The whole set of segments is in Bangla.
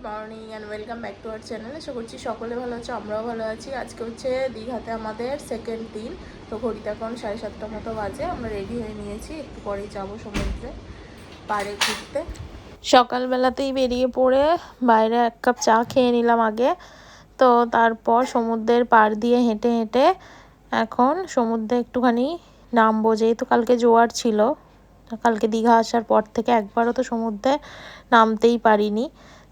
Morning and welcome back to our channel. আশা করছি সকলে ভালো আছে, আমরাও ভালো আছি। আজকে হচ্ছে দীঘাতে আমাদের সেকেন্ড দিন। তো ঘড়িতে এখন 7:30 মতো বাজে। আমরা রেডি হয়ে নিয়েছি, একটু পরেই যাবো সমুদ্রে পাড়ে ঘুরতে। সকালবেলাতেই বেরিয়ে পড়ে বাইরে 1 কাপ চা খেয়ে নিলাম আগে। তো তারপর সমুদ্রের পাড় দিয়ে হেঁটে হেঁটে এখন সমুদ্রে একটুখানি নামবো, যেহেতু কালকে জোয়ার ছিল। কালকে দীঘা আসার পর থেকে একবারও তো সমুদ্রে নামতেই পারিনি।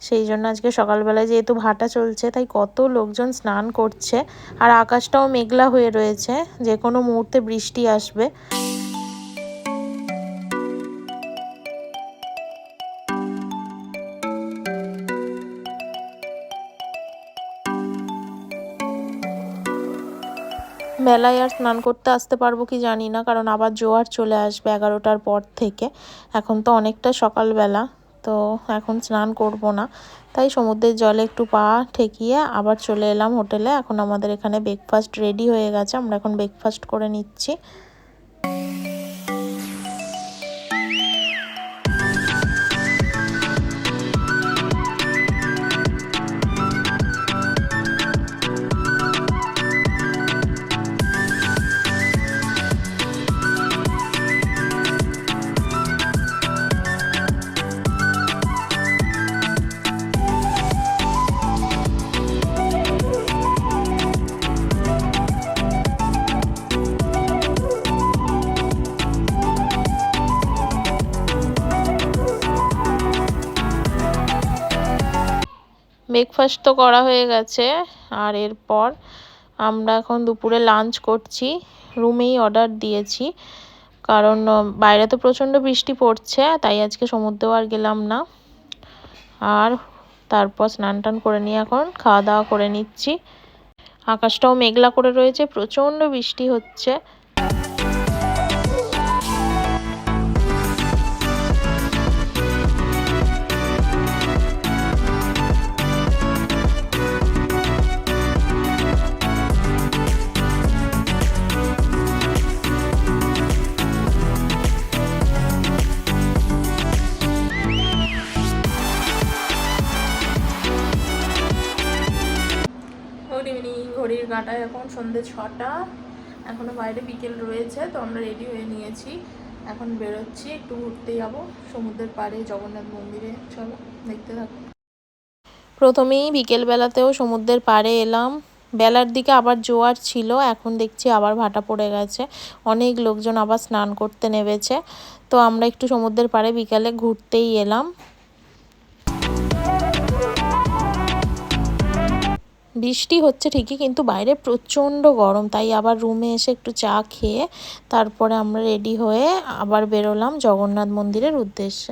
সেই জন্য আজকে সকালবেলায় যেহেতু ভাটা চলছে, তাই কত লোকজন স্নান করছে। আর আকাশটাও মেঘলা হয়ে রয়েছে, যে কোনো মুহূর্তে বৃষ্টি আসবে। বেলায় আর স্নান করতে আসতে পারবো কি জানি না, কারণ আবার জোয়ার চলে আসবে 11টার পর থেকে। এখন তো অনেকটা সকালবেলা, তো এখন স্নান করব না। তাই সমুদ্রের জলে একটু পা ঠেকিয়ে আবার চলে এলাম হোটেলে। এখন আমাদের এখানে ব্রেকফাস্ট রেডি হয়ে গেছে, আমরা এখন ব্রেকফাস্ট করে নিচ্ছি। ব্রেকফাস্ট তো করা হয়ে গেছে, আর এরপর আমরা এখন দুপুরে লাঞ্চ করছি। রুমেই অর্ডার দিয়েছি, কারণ বাইরে তো প্রচণ্ড বৃষ্টি পড়ছে, তাই আজকে সমুদ্রেও আর গেলাম না। আর তারপর স্নান টান করে নিয়ে এখন খাওয়া দাওয়া করে নিচ্ছি। আকাশটাও মেঘলা করে রয়েছে, প্রচণ্ড বৃষ্টি হচ্ছে। Good evening. ঘড়ির কাঁটায় এখন সন্ধ্যে 6টা, এখনও বাইরে বিকেল রয়েছে। তো আমরা রেডি হয়ে নিয়েছি, এখন বেরোচ্ছি, একটু ঘুরতে যাবো সমুদ্রের পাড়ে জগন্নাথ মন্দিরে। চলো দেখতে থাকো। প্রথমেই বিকেলবেলাতেও সমুদ্রের পাড়ে এলাম। বেলার দিকে আবার জোয়ার ছিল, এখন দেখছি আবার ভাটা পড়ে গেছে, অনেক লোকজন আবার স্নান করতে নেমেছে। তো আমরা একটু সমুদ্রের পাড়ে বিকালে ঘুরতেই এলাম। বৃষ্টি হচ্ছে ঠিকই, কিন্তু বাইরে প্রচণ্ড গরম, তাই আবার রুমে এসে একটু চা খেয়ে তারপরে আমরা রেডি হয়ে আবার বেরোলাম জগন্নাথ মন্দিরের উদ্দেশ্যে।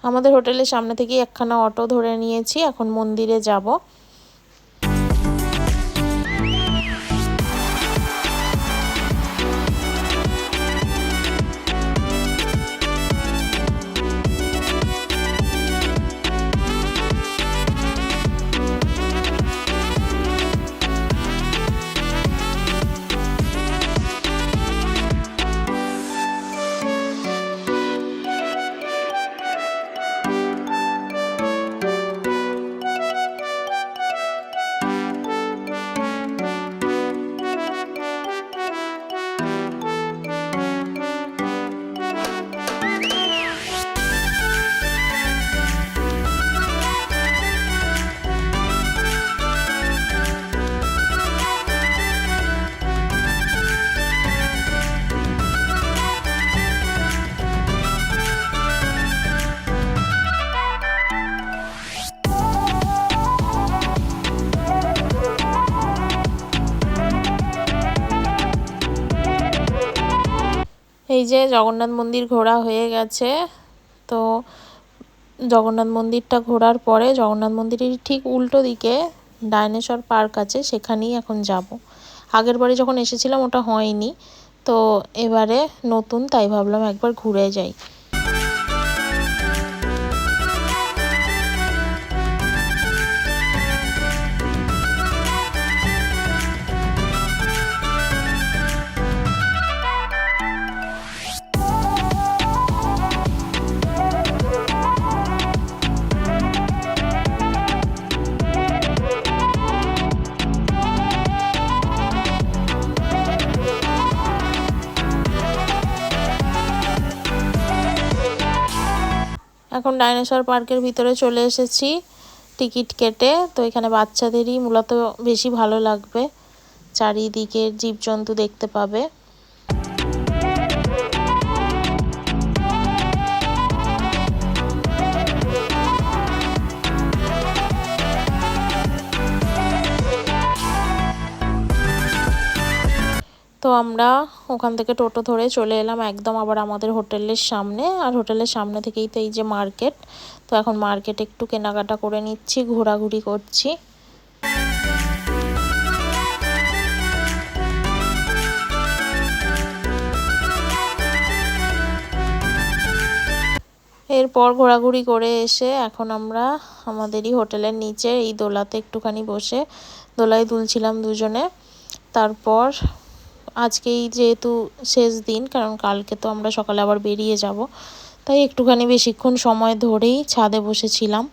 আমাদের হোটেলের সামনে থেকেই একখানা অটো ধরে নিয়েছি, এখন মন্দিরে যাব। এই যে জগন্নাথ মন্দির ঘোরা হয়ে গেছে। তো জগন্নাথ মন্দিরটা ঘোরার পরে জগন্নাথ মন্দিরের ঠিক উল্টো দিকে ডাইনোসর পার্ক আছে, সেখানেই এখন যাব। আগের বারে যখন এসেছিলাম ওটা হয়নি, তো এবারে নতুন, তাই ভাবলাম একবার ঘুরে যাই। এখন ডাইনোসর পার্কের ভিতরে চলে এসেছি টিকিট কেটে। তো এখানে বাচ্চাদেরই মূলত বেশি ভালো লাগবে, চারিদিকের জীবজন্তু দেখতে পাবে। তো আমরা ওখান থেকে টোটো ধরে চলে এলাম একদম আবার আমাদের হোটেলের সামনে। আর হোটেলের সামনে থেকেই তো এই যে মার্কেট। তো এখন মার্কেটে একটু কেনাকাটা করে নিচ্ছি, ঘোরাঘুরি করছি। এরপর ঘোরাঘুরি করে এসে এখন আমরা আমাদেরই হোটেলের নিচে এই দোলাতে একটুখানি বসে দোলায় দুলছিলাম দুজনে। তারপর আজকেই যেহেতু শেষ দিন, কারণ কালকে তো আমরা সকালে আবার বেরিয়ে যাব, তাই একটুখানি বেশিক্ষণ সময় ধরেই ছাদে বসেছিলাম।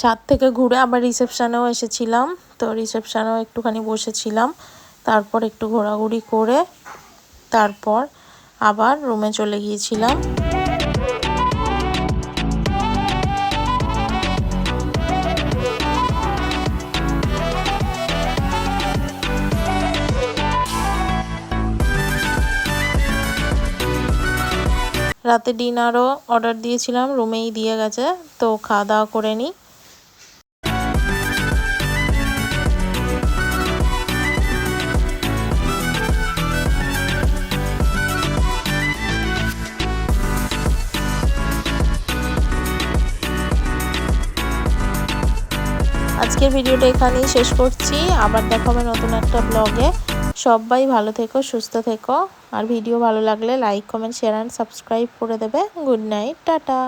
ছাদ থেকে ঘুরে আবার রিসেপশানেও এসেছিলাম। তো রিসেপশানেও একটুখানি বসেছিলাম, তারপর একটু ঘোরাঘুরি করে তারপর আবার রুমে চলে গিয়েছিলাম। রাতে ডিনারও অর্ডার দিয়েছিলাম, রুমেই দিয়ে গেছে, তো খাওয়া দাওয়া করে নিই। আজকের ভিডিওটা এখানেই শেষ করছি, আবার দেখা হবে নতুন একটা ব্লগে। সবাই ভালো থেকো, সুস্থ থেকো। আর ভিডিও ভালো লাগলে like, comment, share and subscribe করে দেবে। Good night, tata.